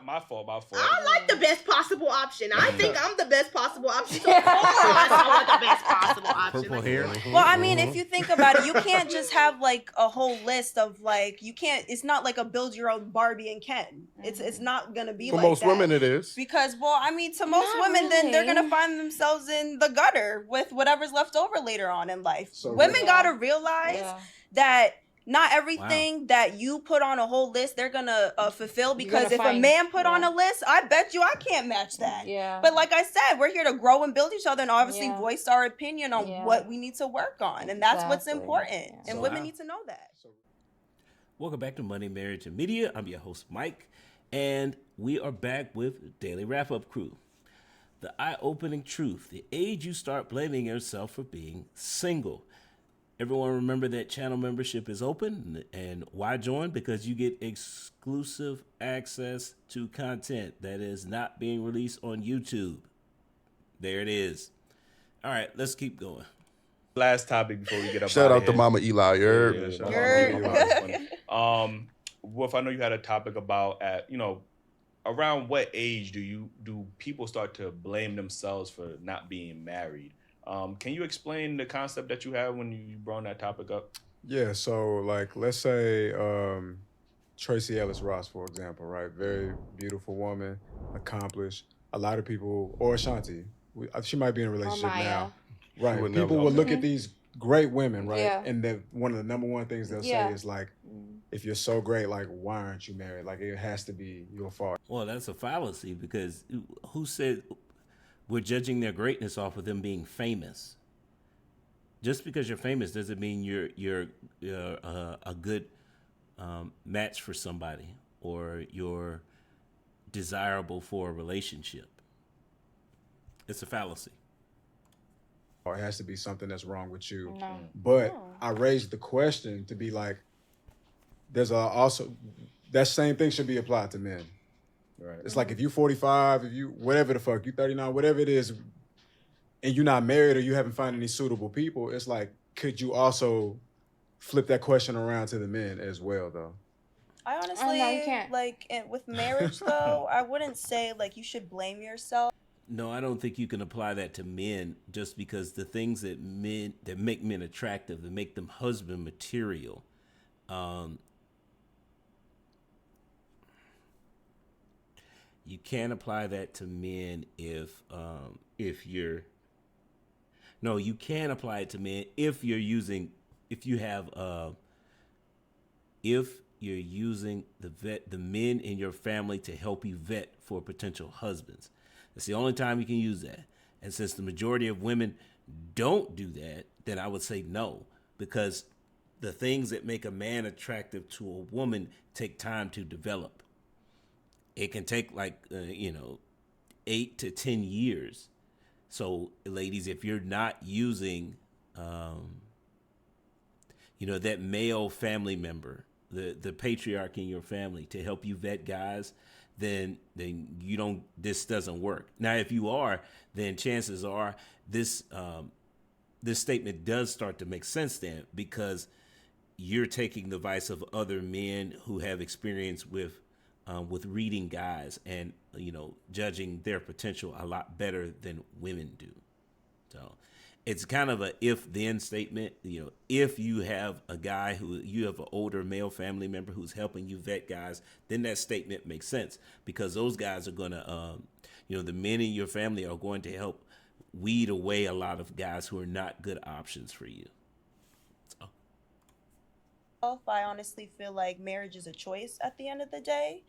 My fault. I like the best possible option. I think I'm the best possible option. So I want the best possible option. Purple hair. Well, I mean, if you think about it, you can't just have like a whole list of like you can't. It's not like a build your own Barbie and Ken. It's not gonna be For like most that. women, it is. Because, well, I mean, to most Not women, then they're really. gonna find themselves in the gutter with whatever's left over later on in life. So, Women gotta realize that not everything Wow. that you put on a whole list they're gonna fulfill, because gonna if a find- man put on a list, I bet you I can't match that. Yeah. But like I said, we're here to grow and build each other and obviously Yeah. voice our opinion on Yeah. what we need to work on, and that's what's Exactly. important. Yeah. And So women wow. need to know that. Welcome back to Money, Marriage, and Media. I'm your host, Mike, and we are back with Daily Wrap-Up Crew. The eye-opening truth, the age you start blaming yourself for being single. Everyone remember that channel membership is open, and why join? Because you get exclusive access to content that is not being released on YouTube. There it is. All right, let's keep going. Last topic before we get up. Shout outta out to here. Mama Eli. Yeah, shout out to You're- Mama Eli. It's funny. Wolf, I know you had a topic about around what age do people start to blame themselves for not being married? Can you explain the concept that you had when you brought that topic up? Yeah, so like let's say Tracy Ellis Ross, for example, right? Very beautiful woman, accomplished. A lot of people, or Ashanti, she might be in a relationship Maya. now. Right. would People never- will look at these great women, right? Yeah. And one of the number one things they'll Yeah. say is like, if you're so great, like why aren't you married? Like it has to be your fault. Well, that's a fallacy, because who said we're judging their greatness off of them being famous? Just because you're famous doesn't mean you're a good match for somebody, or you're desirable for a relationship. It's a fallacy. Or it has to be something that's wrong with you. No. But No. I raised the question to be like, there's also that same thing should be applied to men. Right. It's like if you 45, if you whatever the fuck, you 39, whatever it is, and you're not married or you haven't found any suitable people, it's like, could you also flip that question around to the men as well, though? I honestly, you can't. like, with marriage though, I wouldn't say like you should blame yourself. No, I don't think you can apply that to men, just because the things that make men attractive, that make them husband material, you can't apply that to men if you're. No, you can apply it to men if you're using the men in your family to help you vet for potential husbands. That's the only time you can use that. And since the majority of women don't do that, then I would say no, because the things that make a man attractive to a woman take time to develop. It can take 8 to 10 years. So, ladies, if you're not using, that male family member, the patriarch in your family to help you vet guys, then this doesn't work. Now, if you are, then chances are this statement does start to make sense then, because you're taking the advice of other men who have experience with reading guys and judging their potential a lot better than women do. So it's kind of a if-then statement. If you have a guy you have an older male family member who's helping you vet guys, then that statement makes sense, because those guys are going to, the men in your family are going to help weed away a lot of guys who are not good options for you. So. I honestly feel like marriage is a choice at the end of the day.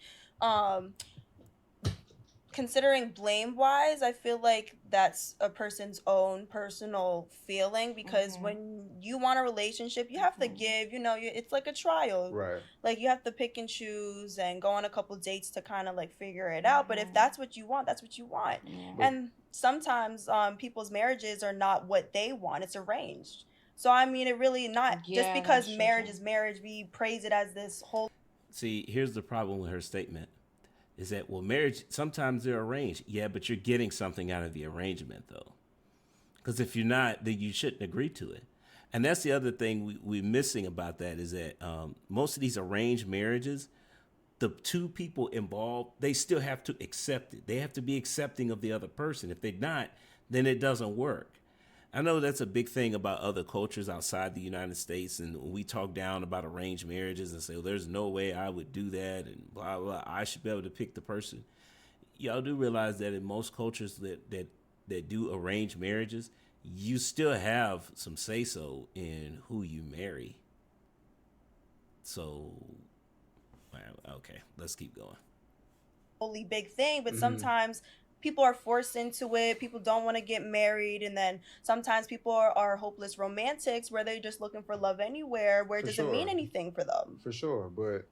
Considering blame wise, I feel like that's a person's own personal feeling, because when you want a relationship, you have to give, it's like a trial. Right. Like you have to pick and choose and go on a couple dates to kind of like figure it out. But if that's what you want, that's what you want. Yeah. And sometimes people's marriages are not what they want. It's arranged. So, I mean, it really not just Yeah, because that's marriage true. is marriage, we praise it as this whole. See, here's the problem with her statement. Is that, well, marriage, sometimes they're arranged. Yeah, but you're getting something out of the arrangement, though. Because if you're not, then you shouldn't agree to it. And that's the other thing we're missing about that, is that most of these arranged marriages, the two people involved, they still have to accept it. They have to be accepting of the other person. If they're not, then it doesn't work. I know that's a big thing about other cultures outside the United States, and we talk down about arranged marriages and say, well, there's no way I would do that, and blah, blah, I should be able to pick the person. Y'all do realize that in most cultures that do arranged marriages, you still have some say-so in who you marry. So, okay, let's keep going. Only big thing, but sometimes people are forced into it. People don't want to get married, and then sometimes people are hopeless romantics where they're just looking for love anywhere, where it doesn't mean anything for them. For sure, but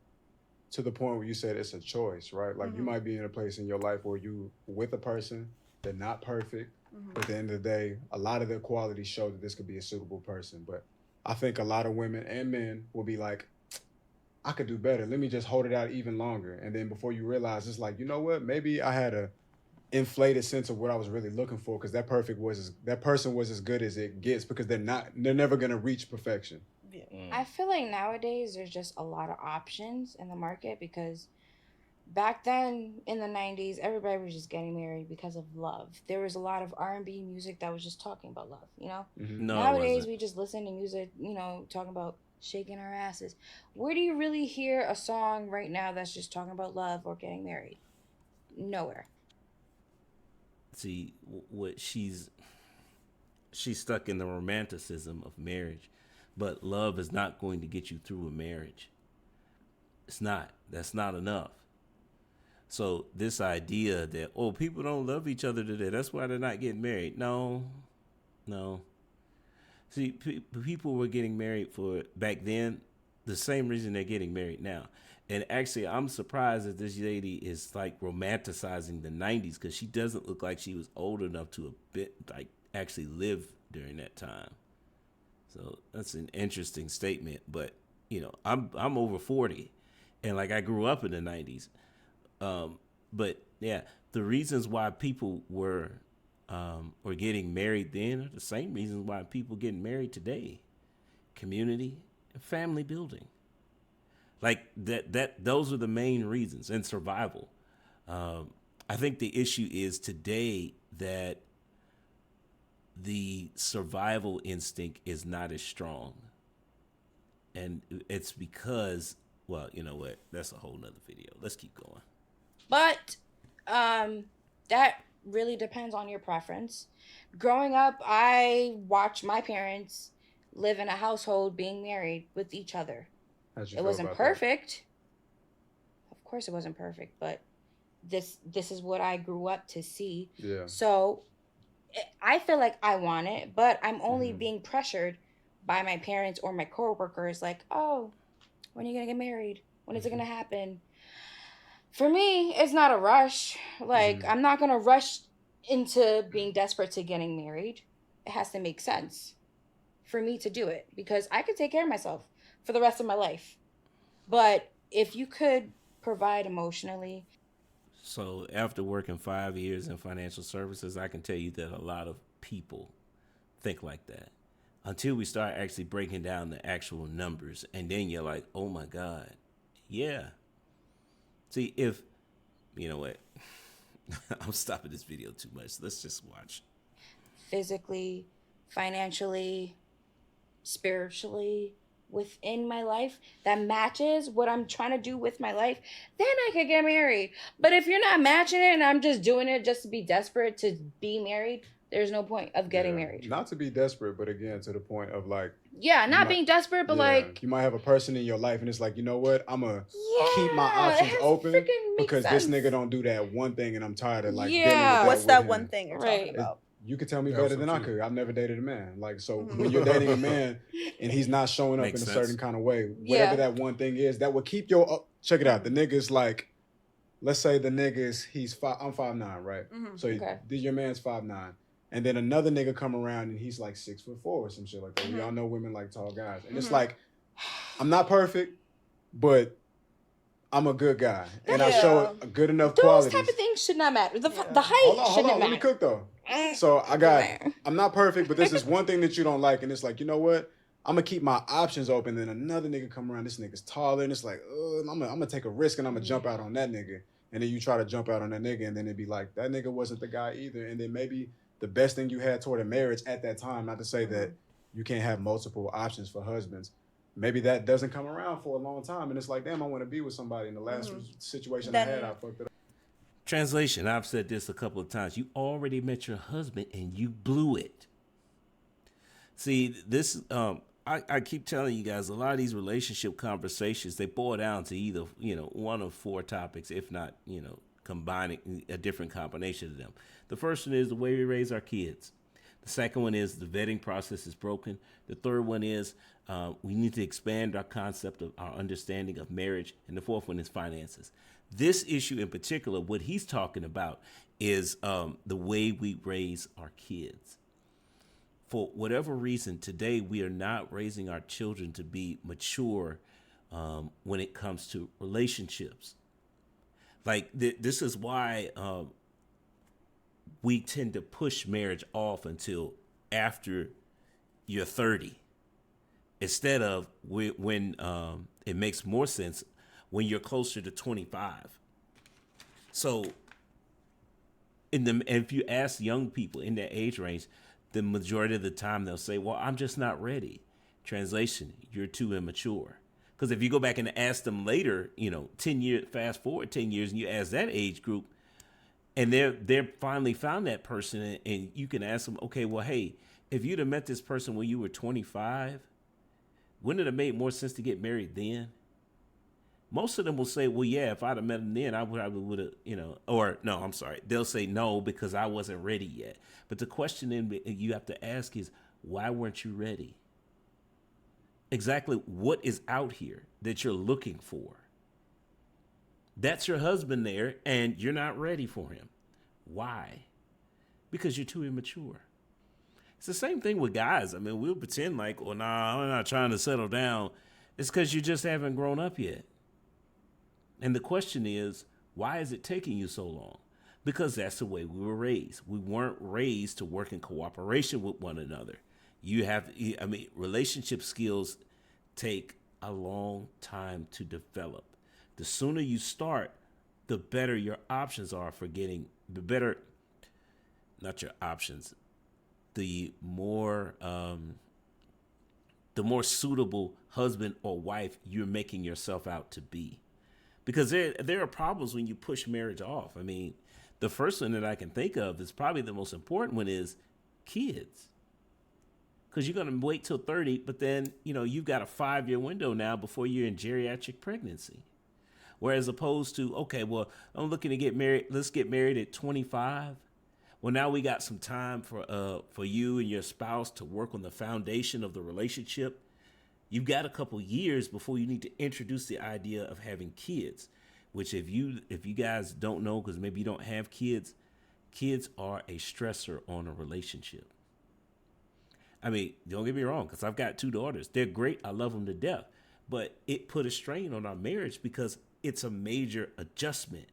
to the point where you said it's a choice, right? Like you might be in a place in your life where you with a person, they're not perfect, but at the end of the day, a lot of their qualities show that this could be a suitable person. But I think a lot of women and men will be like, I could do better. Let me just hold it out even longer. And then before you realize, it's like, you know what? Maybe I had a inflated sense of what I was really looking for, because that person was as good as it gets, because they're never gonna reach perfection. Yeah. I feel like nowadays there's just a lot of options in the market, because back then in the 90s, everybody was just getting married because of love. There was a lot of R&B music that was just talking about love, you know? No, Nowadays we just listen to music, you know, talking about shaking our asses. Where do you really hear a song right now that's just talking about love or getting married? Nowhere. See, what she's stuck in the romanticism of marriage, but love is not going to get you through a marriage. It's not. That's not enough. So this idea that, oh, people don't love each other today, that's why they're not getting married. No. See, people were getting married for back then the same reason they're getting married now. And actually, I'm surprised that this lady is like romanticizing the 90s, because she doesn't look like she was old enough to actually live during that time. So that's an interesting statement. But, you know, I'm over 40, and like I grew up in the 90s. But yeah, the reasons why people were getting married then are the same reasons why people getting married today: community and family building. Like those are the main reasons, and survival. I think the issue is today that the survival instinct is not as strong. And it's because, well, you know what? That's a whole nother video. Let's keep going. But that really depends on your preference. Growing up, I watched my parents live in a household being married with each other. It wasn't perfect. Of course it wasn't perfect, but this is what I grew up to see. Yeah. So I feel like I want it, but I'm only being pressured by my parents or my coworkers, like, oh, when are you gonna get married? When is it gonna happen? For me, it's not a rush. Like, I'm not gonna rush into being desperate to getting married. It has to make sense for me to do it, because I could take care of myself for the rest of my life. But if you could provide emotionally. So after working 5 years in financial services, I can tell you that a lot of people think like that until we start actually breaking down the actual numbers. And then you're like, oh my God. Yeah. See, if, you know what? I'm stopping this video too much. Let's just watch. Physically, financially, spiritually, within my life that matches what I'm trying to do with my life, then I could get married. But if you're not matching it and I'm just doing it just to be desperate to be married, there's no point of getting married. Not to be desperate, but again, to the point of like, yeah, not being desperate, but like, you might have a person in your life and it's like, you know what, I'm gonna keep my options open because this nigga don't do that one thing and I'm tired of like dealing with that. What's with that him. one thing you're talking about? You could tell me better than I could. I've never dated a man. Like, so when you're dating a man and he's not showing up in a certain kind of way, whatever that one thing is, that will keep your, check it out. The nigga's like, let's say the nigga's, I'm 5'9", right? So your man's 5'9". And then another nigga come around and he's like 6'4" or some shit like that. We all know women like tall guys. And it's like, I'm not perfect, but I'm a good guy. And I show a good enough qualities. Those type of things should not matter. The height hold on, let me cook though. So I'm not perfect, but this is one thing that you don't like. And it's like, you know what? I'm gonna keep my options open. Then another nigga come around. This nigga's taller, and it's like, I'm gonna take a risk, and I'm gonna jump out on that nigga. And then you try to jump out on that nigga, and then it'd be like that nigga wasn't the guy either. And then maybe the best thing you had toward a marriage at that time. Not to say that you can't have multiple options for husbands. Maybe that doesn't come around for a long time, and it's like, damn, I want to be with somebody. In the last situation I had, I fucked it up. Translation, I've said this a couple of times. You already met your husband and you blew it. See, this, I keep telling you guys, a lot of these relationship conversations, they boil down to either, one of four topics, if not, combining a different combination of them. The first one is the way we raise our kids. The second one is the vetting process is broken. The third one is we need to expand our concept of our understanding of marriage. And the fourth one is finances. This issue in particular, what he's talking about is the way we raise our kids. For whatever reason, today we are not raising our children to be mature when it comes to relationships. Like this is why we tend to push marriage off until after you're 30, instead of when it makes more sense when you're closer to 25. So, if you ask young people in that age range, the majority of the time they'll say, well, I'm just not ready. Translation, you're too immature. Because if you go back and ask them later, 10 years, fast forward 10 years, and you ask that age group, and they're finally found that person, and you can ask them, okay, well, hey, if you'd have met this person when you were 25, wouldn't it have made more sense to get married then? Most of them will say, well, yeah, if I'd have met him then, I probably would have, or no, I'm sorry. They'll say no because I wasn't ready yet. But the question then you have to ask is, why weren't you ready? Exactly what is out here that you're looking for? That's your husband there, and you're not ready for him. Why? Because you're too immature. It's the same thing with guys. I mean, we'll pretend like, well, nah, I'm not trying to settle down. It's because you just haven't grown up yet. And the question is, why is it taking you so long? Because that's the way we were raised. We weren't raised to work in cooperation with one another. Relationship skills take a long time to develop. The sooner you start, the better your options are for getting, not your options, the more suitable husband or wife you're making yourself out to be. Because there are problems when you push marriage off. I mean, the first one that I can think of is probably the most important one is kids. Because you're going to wait till 30, but then, you've got a 5-year window now before you're in geriatric pregnancy. Whereas opposed to, okay, well, I'm looking to get married. Let's get married at 25. Well, now we got some time for you and your spouse to work on the foundation of the relationship. You've got a couple years before you need to introduce the idea of having kids, which if you guys don't know, because maybe you don't have kids are a stressor on a relationship. I mean, don't get me wrong, because I've got 2 daughters. They're great. I love them to death. But it put a strain on our marriage because it's a major adjustment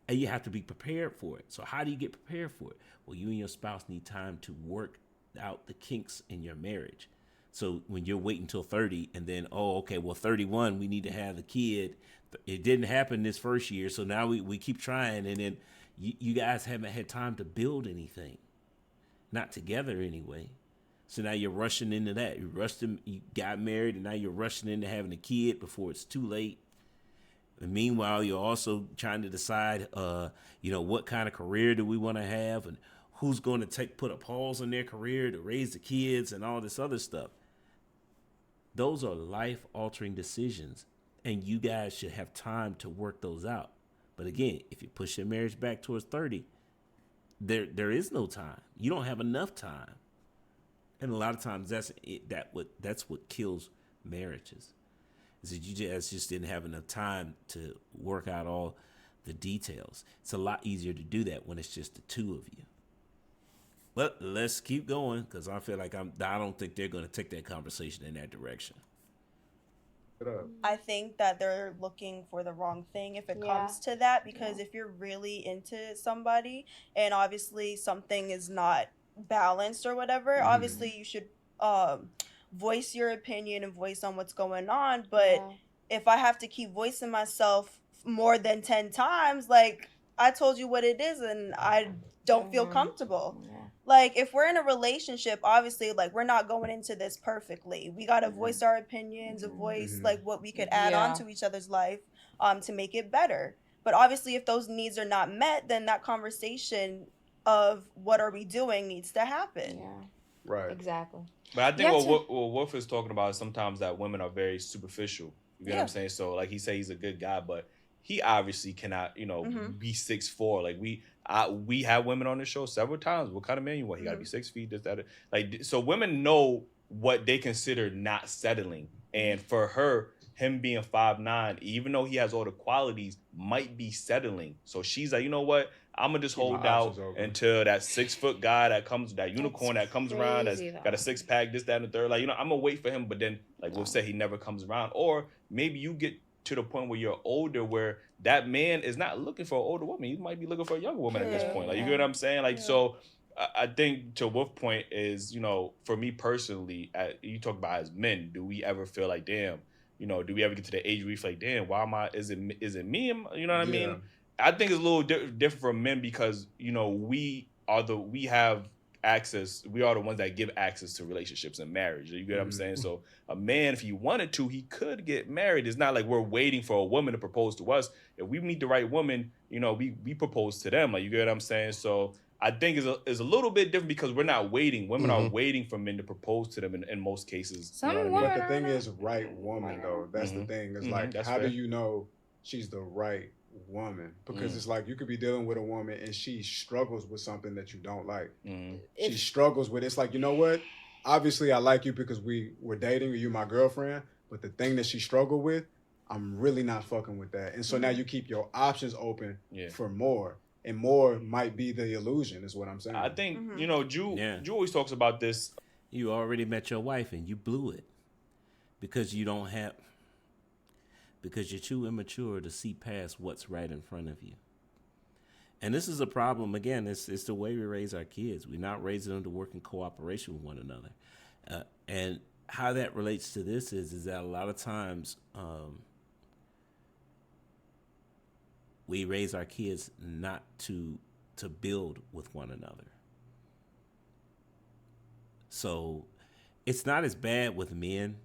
and you have to be prepared for it. So how do you get prepared for it? Well, you and your spouse need time to work out the kinks in your marriage. So when you're waiting until 30 and then, 31, we need to have the kid. It didn't happen this first year. So now we keep trying. And then you guys haven't had time to build anything. Not together anyway. So now you're rushing into that. You got married and now you're rushing into having a kid before it's too late. And meanwhile, you're also trying to decide, what kind of career do we want to have and who's going to put a pause on their career to raise the kids and all this other stuff. Those are life-altering decisions, and you guys should have time to work those out. But again, if you push your marriage back towards 30, there is no time. You don't have enough time. And a lot of times that's what kills marriages. Is that you just didn't have enough time to work out all the details. It's a lot easier to do that when it's just the two of you. But let's keep going because I feel like I don't think they're going to take that conversation in that direction. I think that they're looking for the wrong thing if it comes to that, because if you're really into somebody and obviously something is not balanced or whatever, obviously you should voice your opinion and voice on what's going on. But if I have to keep voicing myself more than 10 times, like, I told you what it is and I don't feel comfortable. Like, if we're in a relationship, obviously, like, we're not going into this perfectly. We got to voice our opinions and voice, like, what we could add on to each other's life to make it better. But obviously, if those needs are not met, then that conversation of what are we doing needs to happen. Right. Exactly. But I think what Wolf is talking about is sometimes that women are very superficial. You get what I'm saying? So, like, he say he's a good guy, but he obviously cannot, be 6'4". Like, we have women on the show several times. What kind of man you want? He got to be 6 feet. This, that. Like, so women know what they consider not settling, and for her, him being 5'9", even though he has all the qualities, might be settling. So she's like, you know what? I'm gonna just hold out until that 6 foot guy that comes, that unicorn that comes around, that's got a 6-pack, this, that, and the third. Like, I'm gonna wait for him. But then, like Wolf said, he never comes around. Or maybe you get to the point where you're older, where that man is not looking for an older woman. He might be looking for a younger woman at this point. Like, you get what I'm saying? Like, so I think to Wolf's point is, for me personally, you talk about as men, do we ever feel like, damn, do we ever get to the age where we feel like, damn, why am I? Is it me? You know what I mean? I think it's a little different from men because we have access. We are the ones that give access to relationships and marriage. You get what I'm saying? So a man, if he wanted to, he could get married. It's not like we're waiting for a woman to propose to us. If we meet the right woman, we propose to them. Like, you get what I'm saying? So I think it's a little bit different because we're not waiting. Women are waiting for men to propose to them in most cases. But the thing is, right woman though. That's the thing. It's like, how do you know she's the right woman? Because it's like you could be dealing with a woman and she struggles with something that you don't like. She struggles with it's like, you know what? Obviously, I like you because we're dating or you're my girlfriend. But the thing that she struggled with, I'm really not fucking with that. And so now you keep your options open for more. And more might be the illusion, is what I'm saying. I think, Drew always talks about this. You already met your wife and you blew it because because you're too immature to see past what's right in front of you. And this is a problem. Again, it's the way we raise our kids. We're not raising them to work in cooperation with one another. And how that relates to this is that a lot of times we raise our kids not to build with one another. So it's not as bad with men,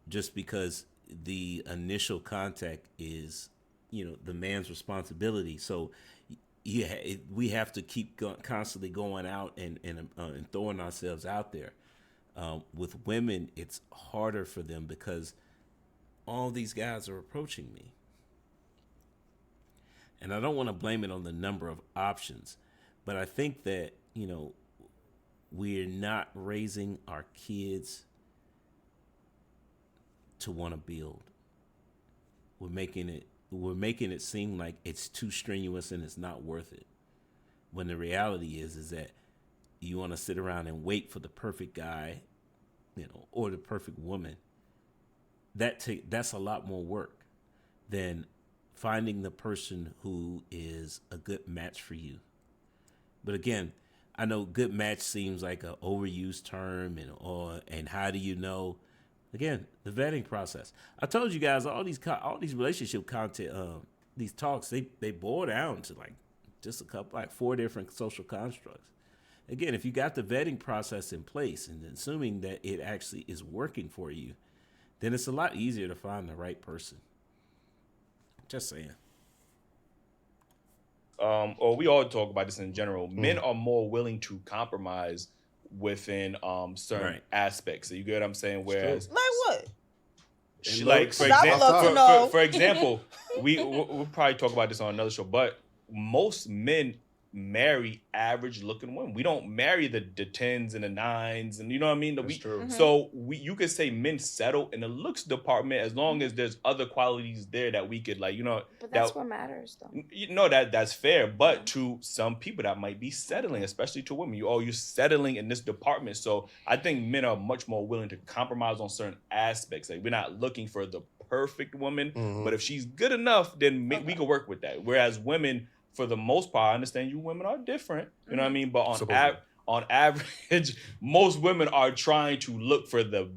just because the initial contact is, the man's responsibility. So we have to keep constantly going out and throwing ourselves out there. With women, it's harder for them because all these guys are approaching me. And I don't want to blame it on the number of options, but I think that, we're not raising our kids to want to build. We're making it seem like it's too strenuous and it's not worth it. When the reality is that you want to sit around and wait for the perfect guy, or the perfect woman. That's a lot more work than finding the person who is a good match for you. But again, I know good match seems like an overused term, and how do you know? Again, the vetting process. I told you guys all these relationship content, these talks, they boil down to like just a couple, like 4 different social constructs. Again, if you got the vetting process in place and assuming that it actually is working for you, then it's a lot easier to find the right person. Just saying. Or we all talk about this in general. Men are more willing to compromise within certain aspects. So you get what I'm saying? Whereas, like what? Like for example, we'll probably talk about this on another show. But most men marry average looking women. We don't marry the 10s and the 9s, and you know what I mean? That's true. So you could say men settle in the looks department as long as there's other qualities there that we could But that's what matters, though. That's fair. But to some people that might be settling, especially to women, you're settling in this department. So I think men are much more willing to compromise on certain aspects. Like, we're not looking for the perfect woman, but if she's good enough, then we can work with that. Whereas women, for the most part, I understand you women are different. You know what I mean? But on average, most women are trying to look for the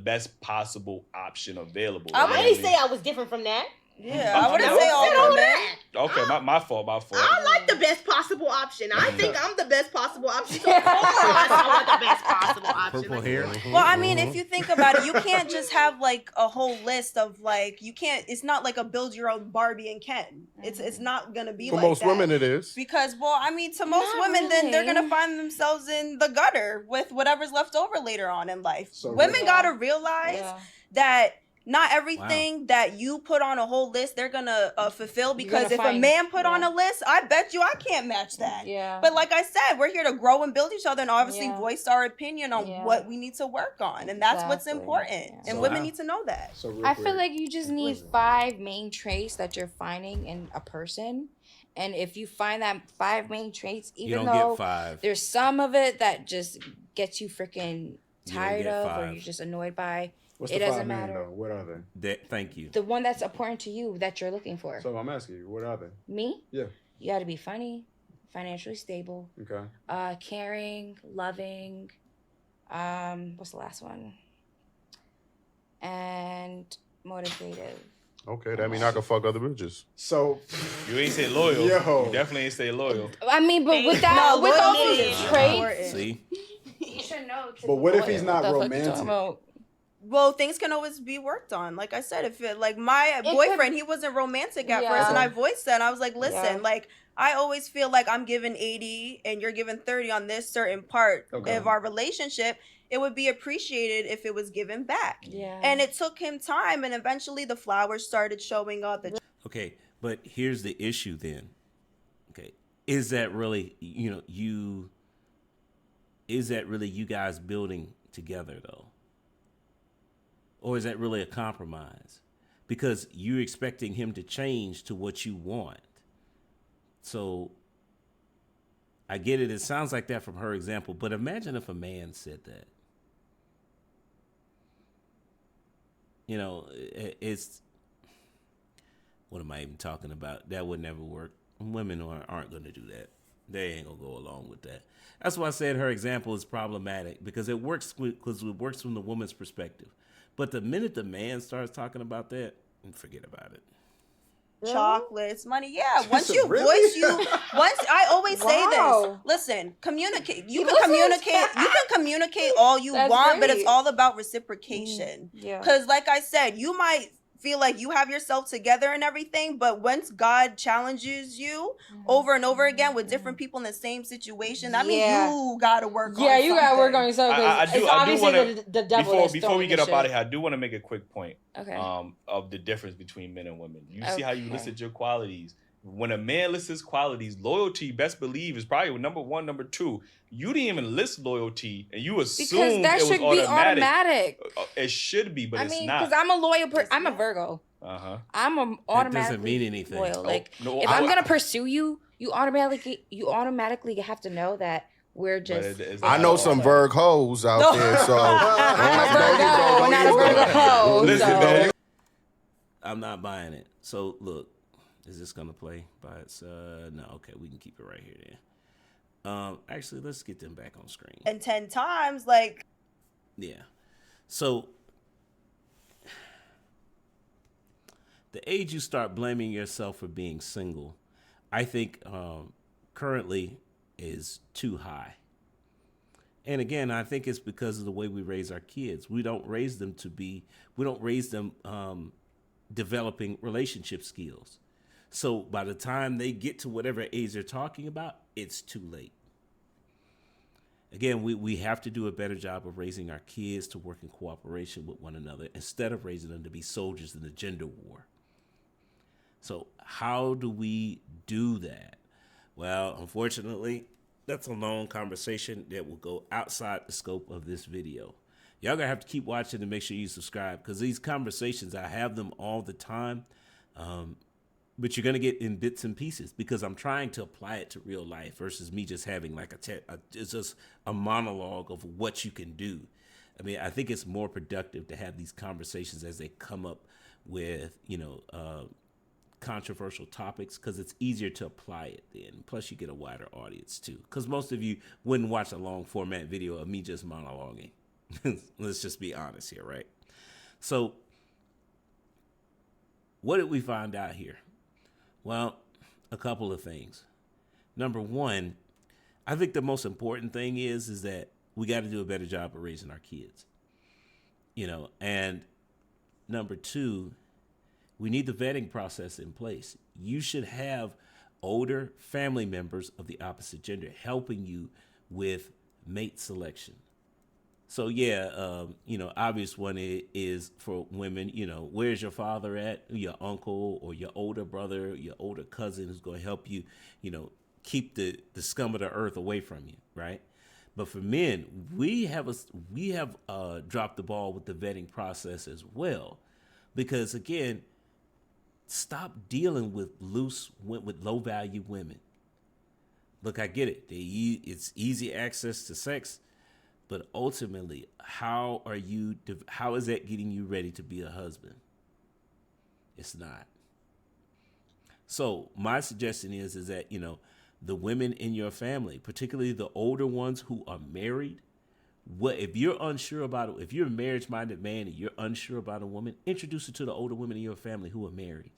best possible option available. I didn't say I was different from that. Yeah, I wouldn't say all women. Okay, my fault. I like the best possible option. I think I'm the best possible option. So of course I want the best possible option. Purple hair. Well, I mean, if you think about it, you can't just have like a whole list of like you can't. It's not like a build your own Barbie and Ken. It's not gonna be For like most that. women, it is. Because, well, I mean, to most Not women, then they're really. gonna find themselves in the gutter with whatever's left over later on in life. So Women Yeah. gotta realize that not everything that you put on a whole list they're gonna fulfill, because gonna if a find- man put on a list, I bet you I can't match that. Yeah. But like I said, we're here to grow and build each other and obviously Yeah. voice our opinion on Yeah. what we need to work on, and that's what's Exactly. important. Yeah. And So women how- need to know that. So real I quick, feel like you just need Listen. 5 main traits that you're finding in a person. And if you find that 5 main traits, You even don't though get 5. there's some of it that just gets you freaking You don't tired get of or 5. you're just annoyed by, What's it the doesn't 5 main, matter. though? What are they? Thank you. the one that's important to you that you're looking for. So I'm asking you, what are they? Me? Yeah. You got to be funny, financially stable, Okay. caring, loving. What's the last one? And motivative. Okay, that mean I can fuck other bitches. So You ain't say loyal. Yo. You definitely ain't say loyal. I mean, but with that, No, with all loyalty those is traits, important. See? you should know. To But be what if loyal. he's not What the fuck you romantic? talking about? Well, things can always be worked on. Like I said, if it like my It boyfriend, he wasn't romantic at Yeah. first, and I voiced that. And I was like, listen, Yeah. like I always feel like I'm giving 80 and you're giving 30 on this certain part Okay. of our relationship. It would be appreciated if it was given back. Yeah. And it took him time, and eventually the flowers started showing up. Okay, but here's the issue then. Okay, is that really is that really you guys building together though? Or is that really a compromise? Because you're expecting him to change to what you want. So I get it. It sounds like that from her example, but imagine if a man said that. It's what am I even talking about? That would never work. Women aren't going to do that. They ain't going to go along with that. That's why I said her example is problematic, because it works from the woman's perspective. But the minute the man starts talking about that, forget about it. Chocolates, money, yeah. Once you Really? once I always say this. Wow. Listen, communicate. You He can communicate. listens. You can communicate all you That's want, but it's great. all about reciprocation. Yeah. Because, like I said, you might feel like you have yourself together and everything, but once God challenges you over and over again with different people in the same situation, that means Yeah. you gotta work on Yeah, you gotta work something. on yourself. 'Cause I it's do obviously wanna- the devil that's Before throwing we get the up out of shit. here, I do want to make a quick point. Okay. Of the difference between men and women. You see how you Okay. listed your qualities. When a man lists his qualities, loyalty, best believe, is probably number 1, number 2. You didn't even list loyalty, and you Because assumed that it was should be automatic. It should be, but I it's mean, not. because I'm a loyal person. I'm a Virgo. I'm a That automatically doesn't mean anything. loyal. Like no, if I- I'm gonna pursue you, you automatically have to know that we're just. I know some Virg hoes out there, so I'm a Virgo, not a Virgo hoe. Listen, so. man. I'm not buying it. So look, is this gonna play by its? No, okay, we can keep it right here then. Actually, let's get them back on screen. And 10 times, like Yeah. So the age you start blaming yourself for being single, I think currently is too high. And again, I think it's because of the way we raise our kids. We don't raise them developing relationship skills. So by the time they get to whatever age they're talking about, it's too late. Again, we have to do a better job of raising our kids to work in cooperation with one another instead of raising them to be soldiers in the gender war. So how do we do that? Well, unfortunately, that's a long conversation that will go outside the scope of this video. Y'all gonna have to keep watching and make sure you subscribe, because these conversations, I have them all the time. But you're going to get in bits and pieces, because I'm trying to apply it to real life versus me just having like it's just a monologue of what you can do. I mean, I think it's more productive to have these conversations as they come up with, controversial topics because it's easier to apply it then. Plus, you get a wider audience too. Because most of you wouldn't watch a long format video of me just monologuing. Let's just be honest here, right? So, what did we find out here? Well, a couple of things. Number one, I think the most important thing is that we got to do a better job of raising our kids. And number two, we need the vetting process in place. You should have older family members of the opposite gender helping you with mate selection. So obvious one is for women, where's your father at? Your uncle or your older brother, your older cousin who's going to help you, keep the scum of the earth away from you, right? But for men, we have dropped the ball with the vetting process as well, because again, stop dealing with low value women. Look, I get it. It's easy access to sex, but ultimately, how is that getting you ready to be a husband? It's not. So my suggestion is that, the women in your family, particularly the older ones who are married, if you're unsure about it, if you're a marriage-minded man and you're unsure about a woman, introduce her to the older women in your family who are married.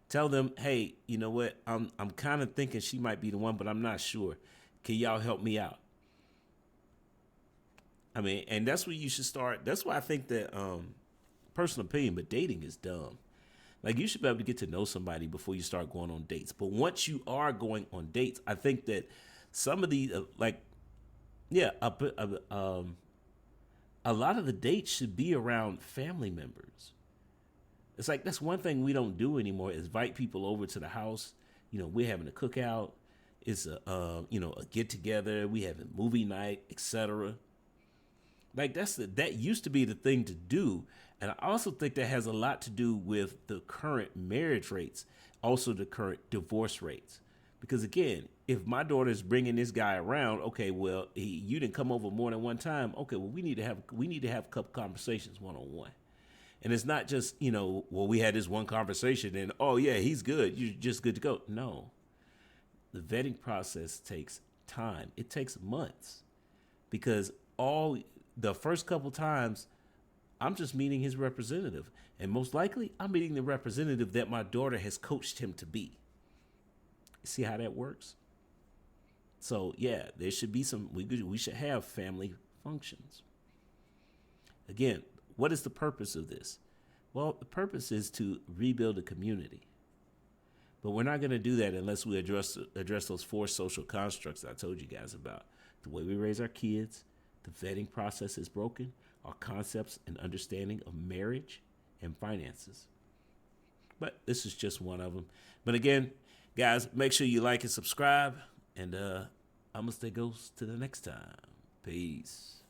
Tell them, hey, you know what? I'm kind of thinking she might be the one, but I'm not sure. Can y'all help me out? I mean, and that's where you should start. That's why I think that personal opinion, but dating is dumb. Like, you should be able to get to know somebody before you start going on dates. But once you are going on dates, I think that some of the a lot of the dates should be around family members. It's like, that's one thing we don't do anymore is invite people over to the house. We're having a cookout. It's a get together. We having movie night, etc. Like, that used to be the thing to do. And I also think that has a lot to do with the current marriage rates, also the current divorce rates. Because again, if my daughter's bringing this guy around, okay, well, you didn't come over more than one time. Okay, well, we need to have a couple conversations one-on-one. And it's not just, we had this one conversation and, oh yeah, he's good, you're just good to go. No, the vetting process takes time. It takes months, because the first couple times, I'm just meeting his representative. And most likely, I'm meeting the representative that my daughter has coached him to be. See how that works? So, yeah, there should be we should have family functions. Again, what is the purpose of this? Well, the purpose is to rebuild a community. But we're not going to do that unless we address those 4 social constructs I told you guys about. The way we raise our kids, the vetting process is broken, our concepts and understanding of marriage and finances. But this is just one of them. But again, guys, make sure you like and subscribe. And I'm going to stay goes to the next time. Peace.